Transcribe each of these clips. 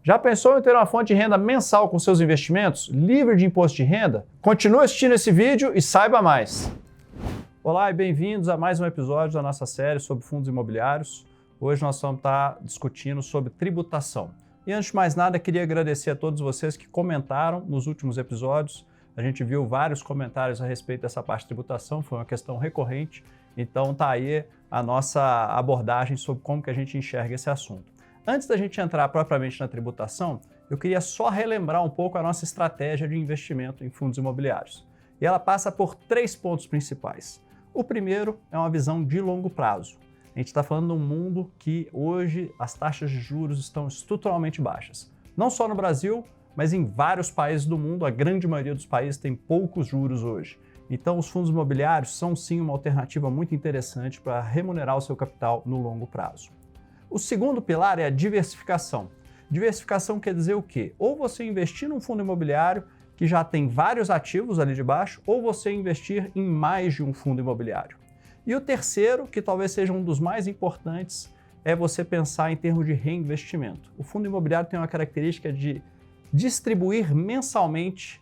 Já pensou em ter uma fonte de renda mensal com seus investimentos, livre de imposto de renda? Continue assistindo esse vídeo e saiba mais! Olá e bem-vindos a mais um episódio da nossa série sobre fundos imobiliários. Hoje nós vamos estar discutindo sobre tributação. E antes de mais nada, queria agradecer a todos vocês que comentaram nos últimos episódios. A gente viu vários comentários a respeito dessa parte de tributação, foi uma questão recorrente. Então tá aí a nossa abordagem sobre como que a gente enxerga esse assunto. Antes da gente entrar propriamente na tributação, eu queria só relembrar um pouco a nossa estratégia de investimento em fundos imobiliários. E ela passa por 3 pontos principais. O primeiro é uma visão de longo prazo. A gente está falando de um mundo que hoje as taxas de juros estão estruturalmente baixas. Não só no Brasil, mas em vários países do mundo, a grande maioria dos países tem poucos juros hoje. Então os fundos imobiliários são sim uma alternativa muito interessante para remunerar o seu capital no longo prazo. O segundo pilar é a diversificação. Diversificação quer dizer o quê? Ou você investir num fundo imobiliário que já tem vários ativos ali de baixo, ou você investir em mais de um fundo imobiliário. E o terceiro, que talvez seja um dos mais importantes, é você pensar em termos de reinvestimento. O fundo imobiliário tem uma característica de distribuir mensalmente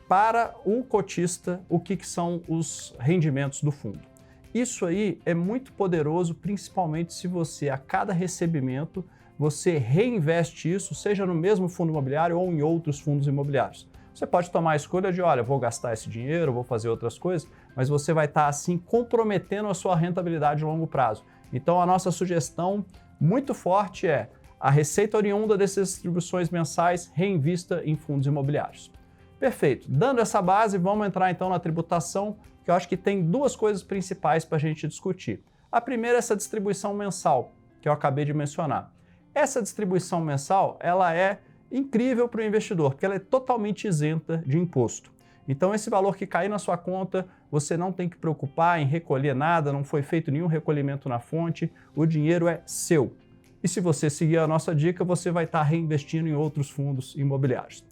para o cotista o que são os rendimentos do fundo. Isso aí é muito poderoso, principalmente se você, a cada recebimento, você reinveste isso, seja no mesmo fundo imobiliário ou em outros fundos imobiliários. Você pode tomar a escolha de, olha, vou gastar esse dinheiro, vou fazer outras coisas, mas você vai estar assim comprometendo a sua rentabilidade a longo prazo. Então a nossa sugestão muito forte é a receita oriunda dessas distribuições mensais reinvista em fundos imobiliários. Perfeito. Dando essa base, vamos entrar então na tributação, que eu acho que tem 2 coisas principais para a gente discutir. A primeira é essa distribuição mensal, que eu acabei de mencionar. Essa distribuição mensal, ela é incrível para o investidor, porque ela é totalmente isenta de imposto. Então esse valor que cair na sua conta, você não tem que preocupar em recolher nada, não foi feito nenhum recolhimento na fonte, o dinheiro é seu. E se você seguir a nossa dica, você vai estar reinvestindo em outros fundos imobiliários.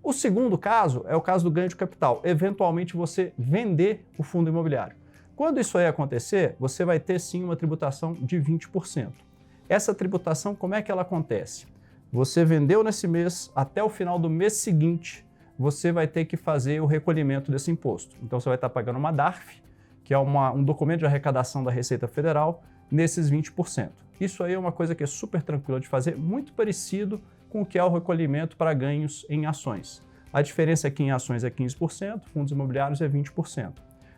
O segundo caso é o caso do ganho de capital, eventualmente você vender o fundo imobiliário. Quando isso aí acontecer, você vai ter sim uma tributação de 20%. Essa tributação, como é que ela acontece? Você vendeu nesse mês, até o final do mês seguinte, você vai ter que fazer o recolhimento desse imposto. Então você vai estar pagando uma DARF, que é um documento de arrecadação da Receita Federal, nesses 20%. Isso aí é uma coisa que é super tranquila de fazer, muito parecido com o que é o recolhimento para ganhos em ações. A diferença aqui em ações é 15%, fundos imobiliários é 20%.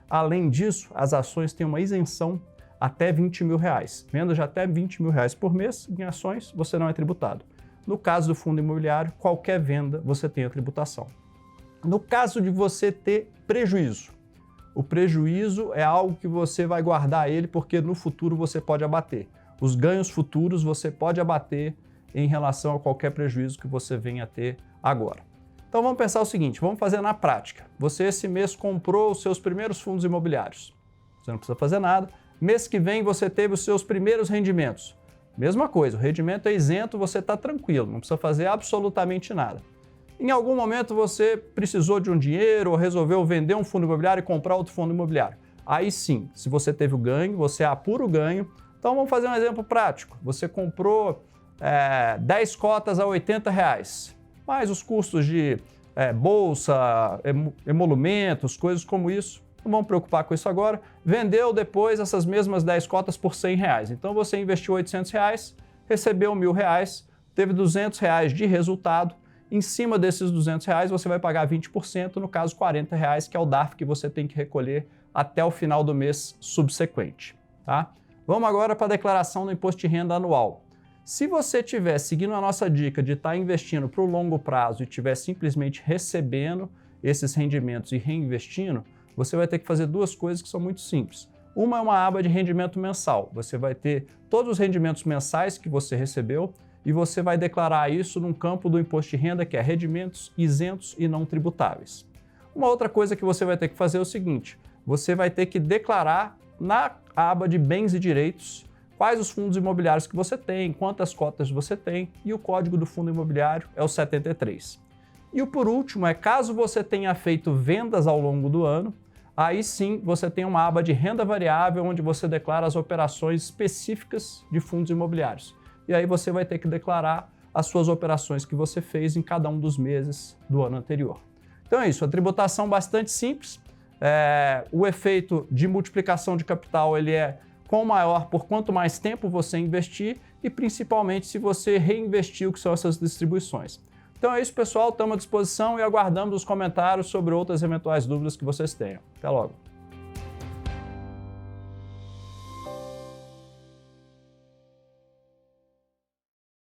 Além disso, as ações têm uma isenção até R$20 mil. Vendas de até R$20 mil por mês em ações, você não é tributado. No caso do fundo imobiliário, qualquer venda você tem a tributação. No caso de você ter prejuízo, o prejuízo é algo que você vai guardar ele porque no futuro você pode abater. Os ganhos futuros você pode abater em relação a qualquer prejuízo que você venha a ter agora. Então vamos pensar o seguinte, vamos fazer na prática. Você esse mês comprou os seus primeiros fundos imobiliários. Você não precisa fazer nada. Mês que vem você teve os seus primeiros rendimentos. Mesma coisa, o rendimento é isento, você está tranquilo, não precisa fazer absolutamente nada. Em algum momento você precisou de um dinheiro ou resolveu vender um fundo imobiliário e comprar outro fundo imobiliário. Aí sim, se você teve o ganho, você apura o ganho. Então vamos fazer um exemplo prático. Você comprou 10 cotas a R$80, mais os custos de bolsa, emolumentos, coisas como isso. Não vamos preocupar com isso agora. Vendeu depois essas mesmas 10 cotas por R$100. Então você investiu R$800, recebeu R$1.000, teve R$200 de resultado. Em cima desses R$200 você vai pagar 20%, no caso R$40, que é o DARF que você tem que recolher até o final do mês subsequente. Tá? Vamos agora para a declaração do imposto de renda anual. Se você estiver seguindo a nossa dica de estar investindo para o longo prazo e estiver simplesmente recebendo esses rendimentos e reinvestindo, você vai ter que fazer 2 coisas que são muito simples. Uma é uma aba de rendimento mensal. Você vai ter todos os rendimentos mensais que você recebeu e você vai declarar isso num campo do imposto de renda que é rendimentos isentos e não tributáveis. Uma outra coisa que você vai ter que fazer é o seguinte, você vai ter que declarar na aba de bens e direitos quais os fundos imobiliários que você tem, quantas cotas você tem e o código do fundo imobiliário é o 73. E o por último é caso você tenha feito vendas ao longo do ano, aí sim você tem uma aba de renda variável onde você declara as operações específicas de fundos imobiliários. E aí você vai ter que declarar as suas operações que você fez em cada um dos meses do ano anterior. Então é isso, a tributação bastante simples. O efeito de multiplicação de capital ele é quão maior por quanto mais tempo você investir e principalmente se você reinvestir o que são essas distribuições. Então é isso, pessoal, estamos à disposição e aguardamos os comentários sobre outras eventuais dúvidas que vocês tenham. Até logo!